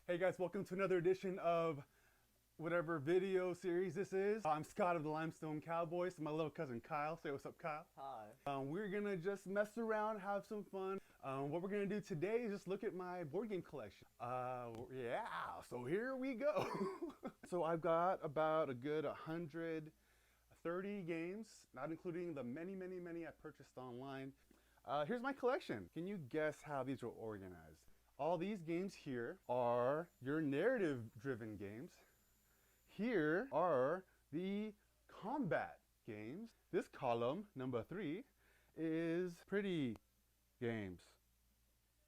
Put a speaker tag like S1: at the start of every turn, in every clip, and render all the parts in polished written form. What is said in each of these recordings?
S1: Hey guys, welcome to another edition of whatever video series this is. I'm Scott of the Limestone Cowboys, my little cousin Kyle. Say what's up, Kyle.
S2: Hi.
S1: We're gonna just mess around, have some fun. What we're gonna do today is just look at my board game collection. Yeah, so here we go. So I've got about a good 130 games, not including the many I purchased online. Here's my collection. Can you guess how these are organized? All these games here are your narrative-driven games. Here are the combat games. This column, number 3, is pretty games.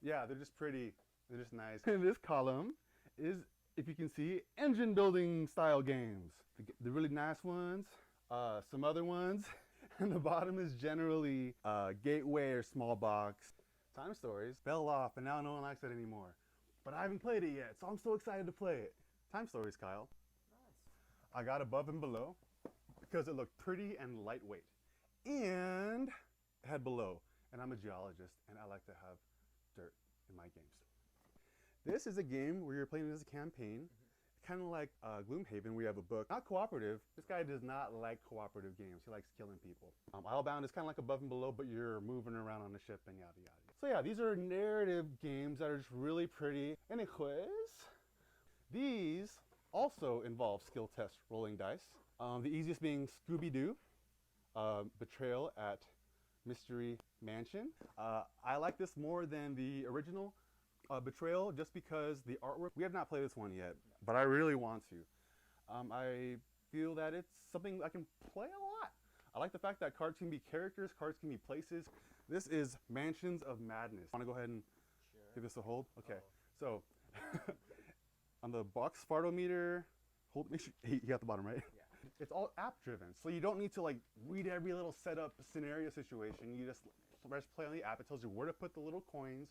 S1: Yeah, they're just pretty. They're just nice. And this column is, if you can see, engine building style games. The really nice ones, some other ones. And the bottom is generally gateway or small box. Time Stories fell off and now no one likes it anymore. But I haven't played it yet, so I'm so excited to play it. Time Stories, Kyle.
S2: Nice.
S1: I got Above and Below because it looked pretty and lightweight. And it had Below. And I'm a geologist and I like to have dirt in my games. This is a game where you're playing as a campaign. Kind of like Gloomhaven, where you have a book. Not cooperative. This guy does not like cooperative games. He likes killing people. Islebound is kind of like Above and Below, but you're moving around on the ship and yada yada. So yeah, these are narrative games that are just really pretty. Anyways, these also involve skill test rolling dice. The easiest being Scooby-Doo, Betrayal at Mystery Mansion. I like this more than the original Betrayal, just because the artwork, we have not played this one yet, but I really want to. I feel that it's something I can play a lot. I like the fact that cards can be characters, cards can be places. This is Mansions of Madness. Want to go ahead and give this a hold? Okay, so on the box fartometer, make sure you got the bottom right.
S2: Yeah.
S1: It's all app driven, so you don't need to like read every little setup scenario situation. You just play on the app. It tells you where to put the little coins,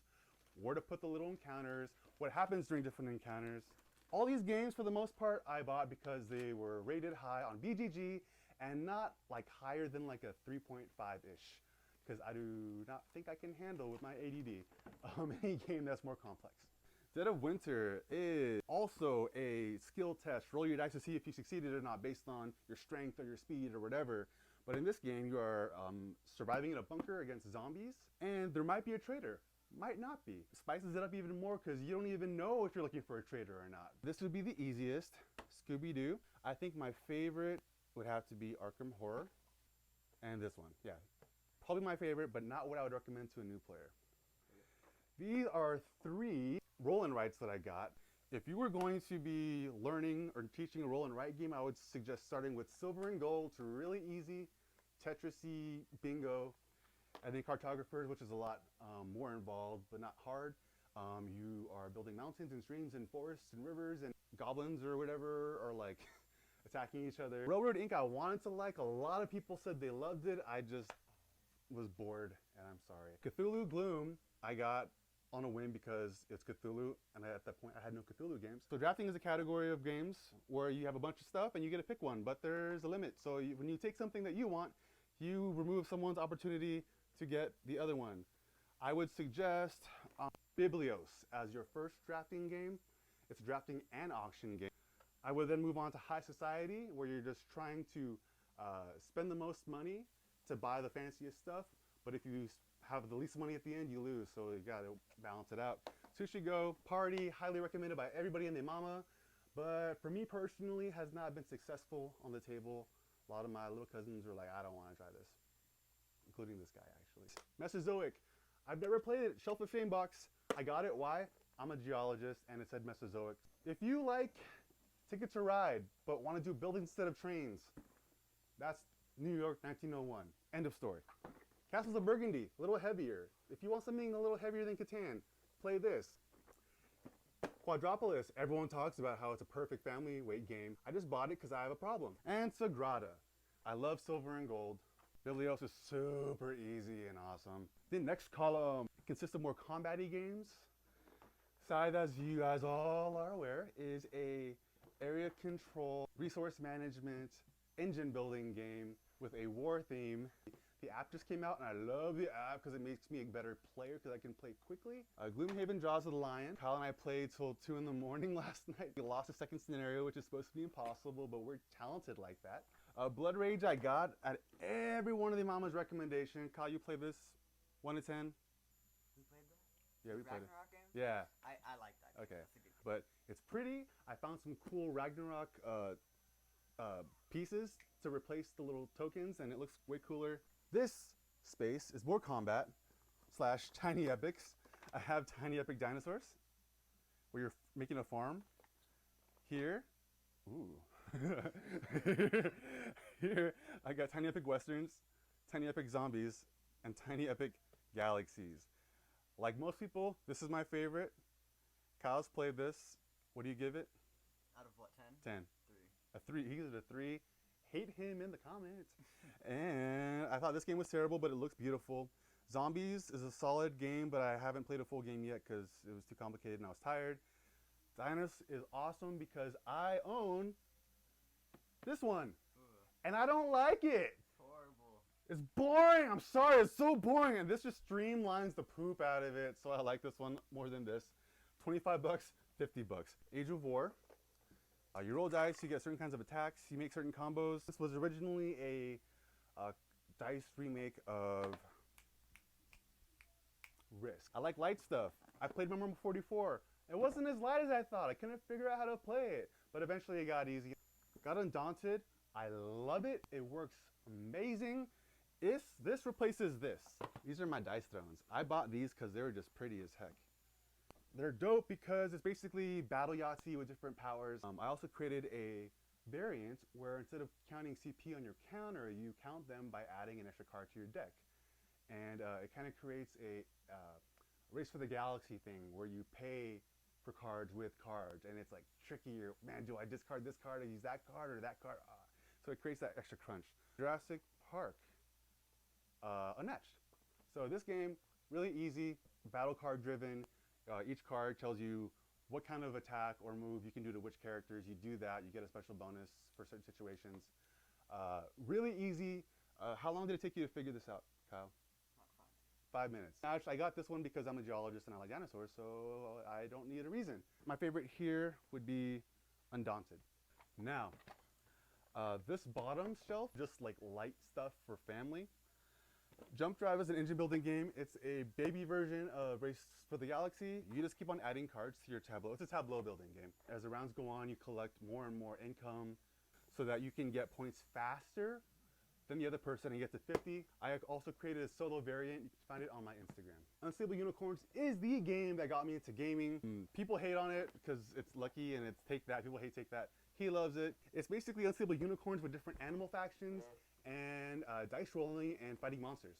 S1: where to put the little encounters, what happens during different encounters. All these games, for the most part, I bought because they were rated high on BGG and not like higher than like a 3.5-ish, because I do not think I can handle with my ADD any game that's more complex. Dead of Winter is also a skill test. Roll your dice to see if you succeeded or not based on your strength or your speed or whatever. But in this game, you are surviving in a bunker against zombies, and there might be a traitor. Might not be. Spices it up even more because you don't even know if you're looking for a traitor or not. This would be the easiest, Scooby-Doo. I think my favorite would have to be Arkham Horror, and this one, yeah. Probably my favorite, but not what I would recommend to a new player. These are 3 roll and writes that I got. If you were going to be learning or teaching a roll and write game, I would suggest starting with Silver and Gold. It's really easy, Tetris-y, bingo. And then Cartographers, which is a lot more involved, but not hard. You are building mountains and streams and forests and rivers, and goblins or whatever are like attacking each other. Railroad Inc. I wanted to like. A lot of people said they loved it. I just was bored, and I'm sorry. Cthulhu Gloom, I got on a whim because it's Cthulhu, and at that point I had no Cthulhu games. So drafting is a category of games where you have a bunch of stuff and you get to pick one, but there's a limit. So when you take something that you want, you remove someone's opportunity to get the other one. I would suggest Biblios as your first drafting game. It's a drafting and auction game. I would then move on to High Society, where you're just trying to spend the most money to buy the fanciest stuff, but if you have the least money at the end, you lose, so you gotta balance it out. Sushi Go, Party, highly recommended by everybody and their mama, but for me personally, has not been successful on the table. A lot of my little cousins were like, I don't want to try this. Including this guy, actually. Mesozoic. I've never played it. Shelf of Shame box. I got it. Why? I'm a geologist, and it said Mesozoic. If you like Ticket to Ride, but want to do buildings instead of trains, that's New York 1901. End of story. Castles of Burgundy. A little heavier. If you want something a little heavier than Catan, play this. Quadropolis. Everyone talks about how it's a perfect family weight game. I just bought it because I have a problem. And Sagrada. I love Silver and Gold. Biblios is super easy and awesome. The next column consists of more combat-y games. Scythe, as you guys all are aware, is a area control, resource management, engine building game with a war theme. The app just came out, and I love the app because it makes me a better player because I can play quickly. Gloomhaven Jaws of the Lion. Kyle and I played till 2 in the morning last night. We lost the second scenario, which is supposed to be impossible, but we're talented like that. Blood Rage I got at every one of the mama's recommendation. Kyle, you play this 1 to 10?
S2: We played that?
S1: Yeah, we played it.
S2: Ragnarok game?
S1: Yeah.
S2: I like that game.
S1: Okay.
S2: That's a good game.
S1: But it's pretty. I found some cool Ragnarok pieces to replace the little tokens, and it looks way cooler. This space is board combat / tiny epics. I have tiny epic dinosaurs where you're making a farm. Here, ooh. Here, I got tiny epic westerns, tiny epic zombies, and tiny epic galaxies. Like most people, this is my favorite. Kyle's played this. What do you give it?
S2: Out of what, 10?
S1: 10.
S2: 3.
S1: A 3. He gives it a 3. Hate him in the comments. And I thought this game was terrible, but it looks beautiful. Zombies is a solid game, but I haven't played a full game yet because it was too complicated and I was tired. Dinos is awesome because I own this one. And I don't like it.
S2: Horrible.
S1: It's boring. I'm sorry. It's so boring. And this just streamlines the poop out of it. So I like this one more than this. 25 bucks, 50 bucks. Age of War. You roll dice, you get certain kinds of attacks, you make certain combos. This was originally a dice remake of Risk. I like light stuff. I played Number 44. It wasn't as light as I thought. I couldn't figure out how to play it. But eventually it got easy. Got Undaunted. I love it. It works amazing. This replaces this. These are my dice thrones. I bought these because they were just pretty as heck. They're dope because it's basically Battle Yahtzee with different powers. I also created a variant where instead of counting CP on your counter, you count them by adding an extra card to your deck. And it kind of creates a Race for the Galaxy thing where you pay for cards with cards. And it's like trickier. Man, do I discard this card or use that card or that card? So it creates that extra crunch. Jurassic Park, Unmatched. So this game, really easy, battle card driven. Each card tells you what kind of attack or move you can do to which characters. You do that, you get a special bonus for certain situations. Really easy. How long did it take you to figure this out, Kyle?
S2: Not
S1: 5 minutes. Actually, I got this one because I'm a geologist and I like dinosaurs, so I don't need a reason. My favorite here would be Undaunted. Now, this bottom shelf, just like light stuff for family. Jump Drive is an engine building game. It's a baby version of Race for the Galaxy. You just keep on adding cards to your tableau. It's a tableau building game. As the rounds go on, you collect more and more income so that you can get points faster than the other person and get to 50. I also created a solo variant. You can find it on my Instagram. Unstable Unicorns is the game that got me into gaming. People hate on it because it's Lucky and it's Take That. People hate Take That. He loves it. It's basically Unstable Unicorns with different animal factions and dice rolling and fighting monsters.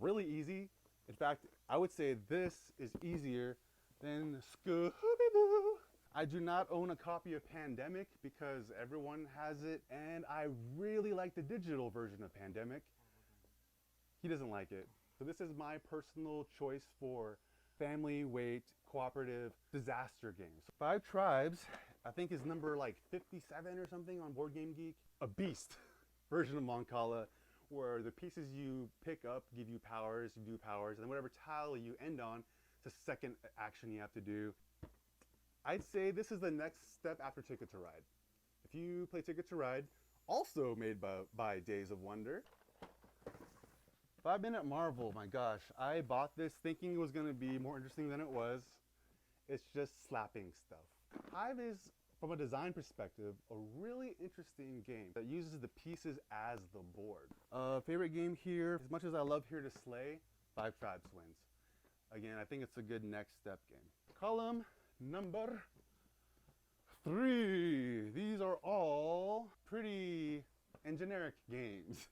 S1: Really easy. In fact, I would say this is easier than Scooby-Doo. I do not own a copy of Pandemic because everyone has it, and I really like the digital version of Pandemic. He doesn't like it. So this is my personal choice for family weight cooperative disaster games. Five Tribes, I think is number like 57 or something on Board Game Geek. A beast version of Moncala, where the pieces you pick up give you powers, you do powers, and then whatever tile you end on, it's the second action you have to do. I'd say this is the next step after Ticket to Ride. If you play Ticket to Ride, also made by Days of Wonder. 5 Minute Marvel, my gosh. I bought this thinking it was going to be more interesting than it was. It's just slapping stuff. Hive is, from a design perspective, a really interesting game that uses the pieces as the board. Favorite game here, as much as I love Here to Slay, Five Tribes wins. Again, I think it's a good next step game. Column number 3. These are all pretty and generic games.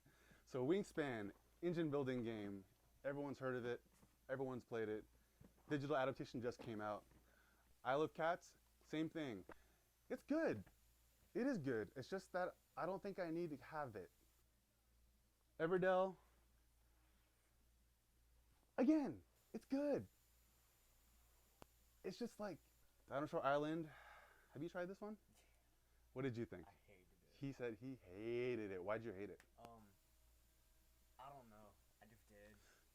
S1: So Wingspan, engine building game. Everyone's heard of it. Everyone's played it. Digital adaptation just came out. Isle of Cats, same thing. It's good. It is good. It's just that I don't think I need to have it. Everdell, again, it's good. It's just like Dinosaur Island. Have you tried this one? What did you think?
S2: I hated it.
S1: He said he hated it. Why'd you hate it?
S2: I don't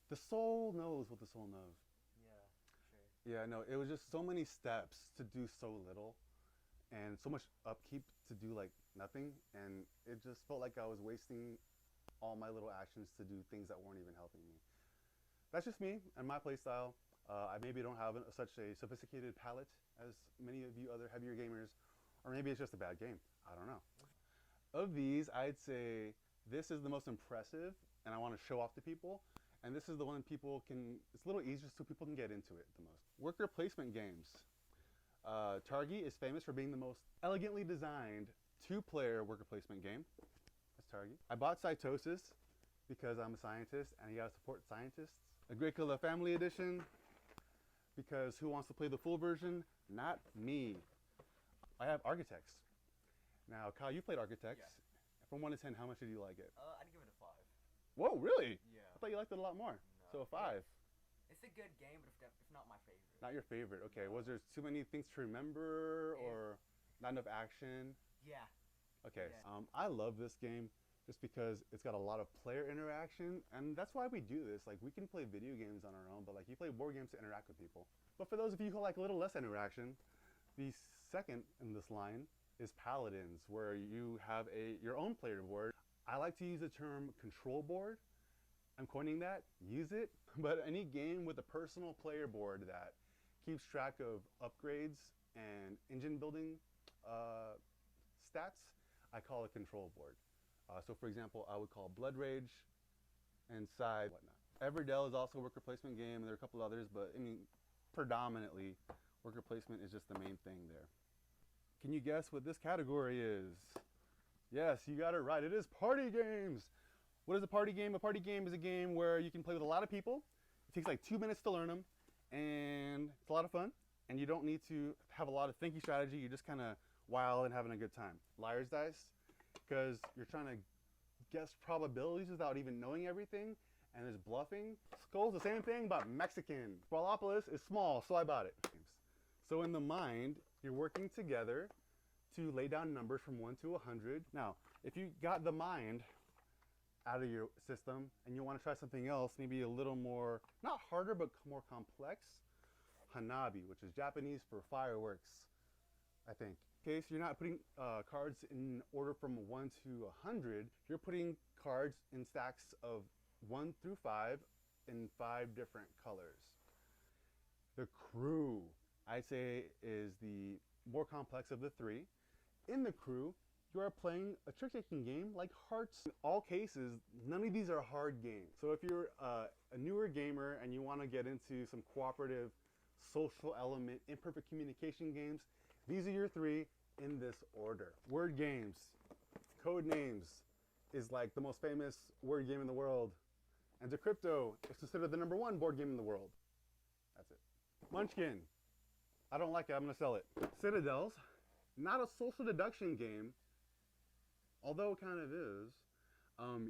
S1: The soul knows what the soul knows.
S2: Yeah, sure.
S1: Yeah, no, it was just so many steps to do so little, and so much upkeep to do like nothing, and it just felt like I was wasting all my little actions to do things that weren't even helping me. That's just me and my playstyle. I maybe don't have such a sophisticated palette as many of you other heavier gamers, or maybe it's just a bad game. I don't know. Of these, I'd say this is the most impressive, and I want to show off to people. And this is the one people can, it's a little easier so people can get into it the most. Worker placement games. Targi is famous for being the most elegantly designed two-player worker placement game. That's Targi. I bought Cytosis because I'm a scientist and you gotta support scientists. Agricola Family Edition because who wants to play the full version? Not me. I have Architects. Now, Kyle, you played Architects.
S2: Yeah.
S1: From 1 to 10, how much did you like it?
S2: I'd give it a 5.
S1: Whoa, really?
S2: Yeah.
S1: I thought you liked it a lot more.
S2: No.
S1: So a 5.
S2: It's a good game, but if not my favorite.
S1: Not your favorite. Okay.
S2: No.
S1: Was there too many things to remember or not enough action?
S2: Yeah.
S1: Okay.
S2: Yeah.
S1: I love this game just because it's got a lot of player interaction, and that's why we do this. Like, we can play video games on our own, but like you play board games to interact with people. But for those of you who like a little less interaction, the second in this line is Paladins, where you have your own player board. I like to use the term control board. I'm coining that, use it, but any game with a personal player board that keeps track of upgrades and engine building stats, I call a control board. So for example, I would call Blood Rage and Side, whatnot. Everdell is also a worker placement game, and there are a couple others, but I mean, predominantly, worker placement is just the main thing there. Can you guess what this category is? Yes, you got it right. It is party games. What is a party game? A party game is a game where you can play with a lot of people. It takes like 2 minutes to learn them, and it's a lot of fun. And you don't need to have a lot of thinking strategy. You're just kind of wild and having a good time. Liar's Dice, because you're trying to guess probabilities without even knowing everything, and there's bluffing. Skull's the same thing, but Mexican. Sprawlopolis is small, so I bought it. So in the mind, you're working together to lay down numbers from 1 to 100. Now, if you got the mind out of your system and you want to try something else, maybe a little more, not harder, but more complex, Hanabi, which is Japanese for fireworks, I think. Okay, so you're not putting cards in order from 1 to 100. You're putting cards in stacks of 1 through 5 in 5 different colors. The Crew, I'd say, is the more complex of the 3. In the Crew, you are playing a trick-taking game like Hearts. In all cases, none of these are hard games. So if you're a newer gamer and you want to get into some cooperative, social element, imperfect communication games, these are your 3 in this order. Word games. Code Names is like the most famous word game in the world. And Decrypto is considered the #1 board game in the world. That's it. Munchkin. I don't like it, I'm gonna sell it. Citadels, not a social deduction game, although it kind of is.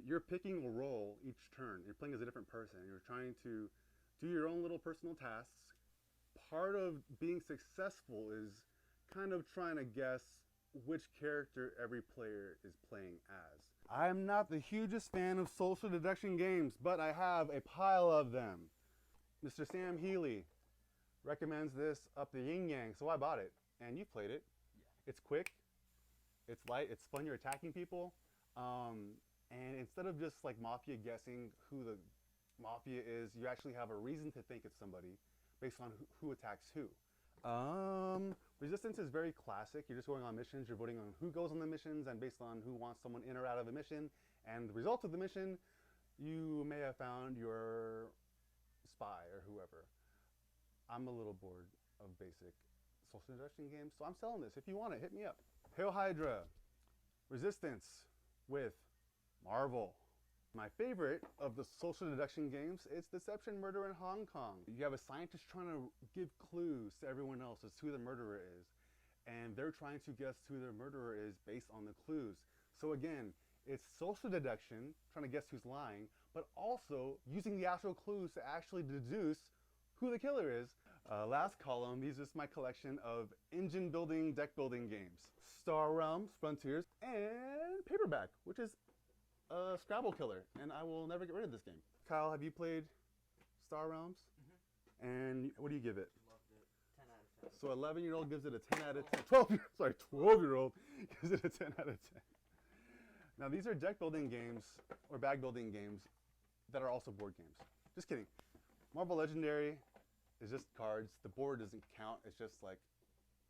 S1: You're picking a role each turn. You're playing as a different person. You're trying to do your own little personal tasks. Part of being successful is kind of trying to guess which character every player is playing as. I'm not the hugest fan of social deduction games, but I have a pile of them. Mr. Sam Healy recommends this up the yin yang, so I bought it. And you played it. Yeah. It's quick, it's light, it's fun, you're attacking people. And instead of just like mafia guessing who the mafia is, you actually have a reason to think it's somebody based on who attacks who. Resistance is very classic. You're just going on missions, you're voting on who goes on the missions, and based on who wants someone in or out of a mission, and the results of the mission, you may have found your spy or whoever. I'm a little bored of basic social deduction games, so I'm selling this. If you want it, hit me up. Hail Hydra, Resistance with Marvel. My favorite of the social deduction games is Deception Murder in Hong Kong. You have a scientist trying to give clues to everyone else as to who the murderer is, and they're trying to guess who the murderer is based on the clues. So again, it's social deduction, trying to guess who's lying, but also using the actual clues to actually deduce who the killer is. Last column, these is my collection of engine building, deck building games. Star Realms, Frontiers, and Paperback, which is a Scrabble killer, and I will never get rid of this game. Kyle, have you played Star Realms.
S2: Mhm.
S1: And what do you give it?
S2: Loved it. 10 out of 10.
S1: So 11-year-old gives it a 10 out of 10. 12-year-old gives it a 10 out of 10. Now these are deck building games or bag building games that are also board games. Just kidding. Marvel Legendary is just cards. The board doesn't count. It's just like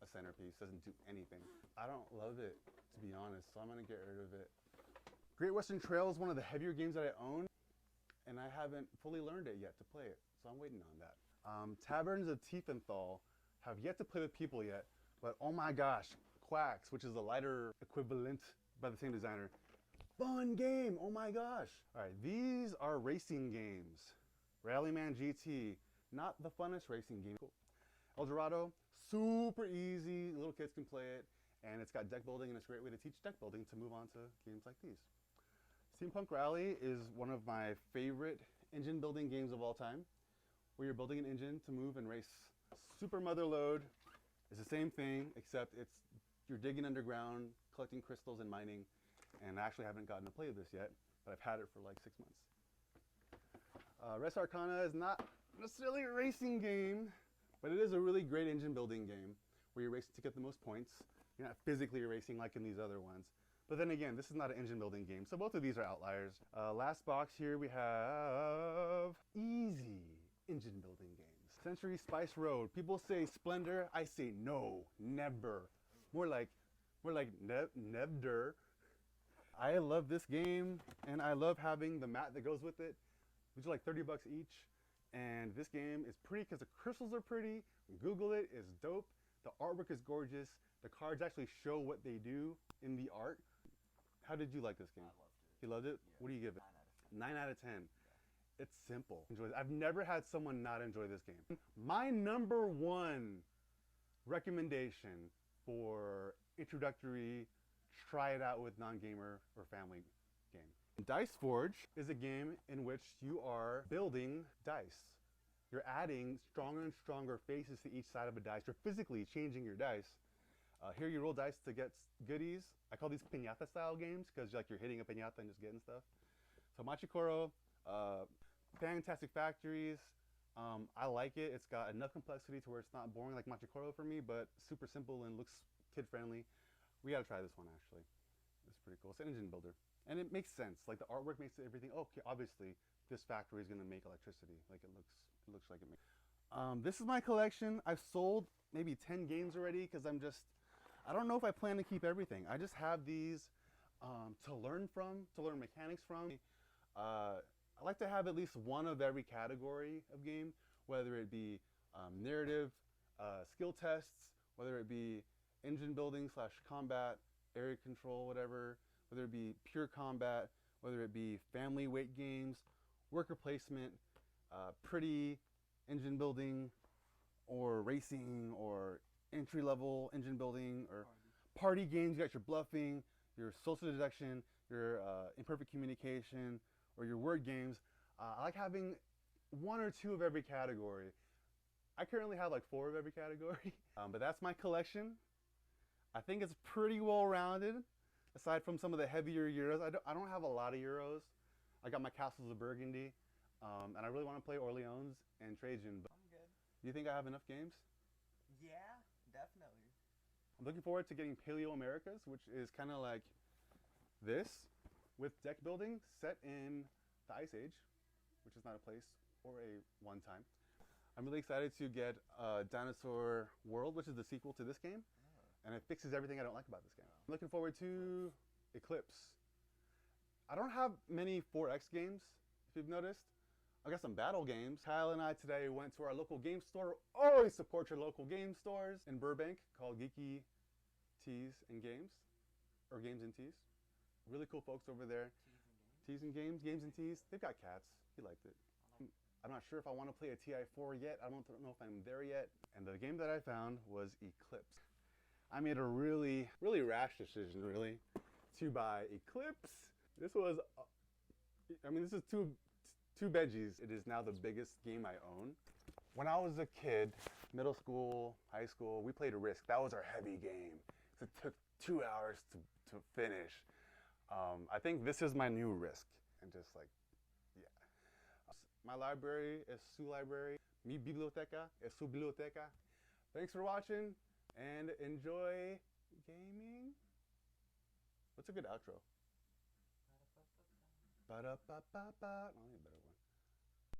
S1: a centerpiece. Doesn't do anything. I don't love it, to be honest, so I'm gonna get rid of it. Great Western Trail is one of the heavier games that I own, and I haven't fully learned it yet to play it, so I'm waiting on that. Taverns of Tiefenthal have yet to play with people yet, but oh my gosh, Quacks, which is a lighter equivalent by the same designer. Fun game, oh my gosh. All right, these are racing games. Rallyman GT, not the funnest racing game. Cool. El Dorado, super easy, little kids can play it, and it's got deck building, and it's a great way to teach deck building to move on to games like these. Steampunk Rally is one of my favorite engine building games of all time, where you're building an engine to move and race. Super Motherlode is the same thing, except you're digging underground, collecting crystals and mining, and I actually haven't gotten to play this yet, but I've had it for like 6 months. Res Arcana is not necessarily a racing game, but it is a really great engine building game where you're racing to get the most points. You're not physically racing like in these other ones. But then again, this is not an engine building game, so both of these are outliers. Last box here we have easy engine building games. Century Spice Road. People say Splendor, I say no, never. More like nevder. I love this game, and I love having the mat that goes with it, which are like 30 bucks each. And this game is pretty because the crystals are pretty. Google it, it's dope. The artwork is gorgeous. The cards actually show what they do in the art. How did you like this game?
S2: I loved it.
S1: You loved it?
S2: Yeah.
S1: What do you give it?
S2: 9 out of 10.
S1: 9 out of 10.
S2: Yeah.
S1: It's simple. Enjoy it. I've never had someone not enjoy this game. My number one recommendation for introductory, try it out with non-gamer or family game. Dice Forge is a game in which you are building dice. You're adding stronger and stronger faces to each side of a dice. You're physically changing your dice. Here you roll dice to get goodies. I call these piñata style games because like you're hitting a piñata and just getting stuff. So Machikoro, Fantastic Factories, I like it. It's got enough complexity to where it's not boring like Machikoro for me, but super simple and looks kid friendly. We gotta try this one actually. It's pretty cool. It's an engine builder. And it makes sense. Like the artwork makes everything, okay, obviously this factory is gonna make electricity. Like it looks like it makes. This is my collection. I've sold maybe 10 games already because I don't know if I plan to keep everything. I just have these to learn mechanics from. I like to have at least one of every category of game, whether it be narrative, skill tests, whether it be engine building / combat, area control, whatever, whether it be pure combat, whether it be family weight games, worker placement, pretty engine building, or racing, or entry-level engine building, or party games. You got your bluffing, your social deduction, your imperfect communication, or your word games. I like having 1 or 2 of every category. I currently have like 4 of every category, but that's my collection. I think it's pretty well-rounded, aside from some of the heavier Euros. I don't have a lot of Euros. I got my Castles of Burgundy, and I really want to play Orleans and Trajan. But
S2: I'm good.
S1: do you think I have enough games?
S2: Yeah, definitely.
S1: I'm looking forward to getting Paleo Americas, which is kind of like this, with deck building set in the Ice Age, which is not a place or a one time. I'm really excited to get Dinosaur World, which is the sequel to this game, and it fixes everything I don't like about this game. I'm looking forward to Eclipse. I don't have many 4X games, if you've noticed. I got some battle games. Kyle and I today went to our local game store. Always support your local game stores in Burbank called Geeky Teas and Games, or Games and Teas. Really cool folks over there. Teas and Games, Games and Teas. They've got cats. He liked it. I'm not sure if I want to play a TI-4 yet. I don't know if I'm there yet. And the game that I found was Eclipse. I made a really, really rash decision, really, to buy Eclipse. This was, this is two veggies. It is now the biggest game I own. When I was a kid, middle school, high school, we played Risk. That was our heavy game. It took 2 hours to finish. I think this is my new Risk. And just like, yeah. My library is su library. Mi biblioteca es su biblioteca. Thanks for watching and enjoy gaming. What's a good outro? Ba-da-ba-ba-ba.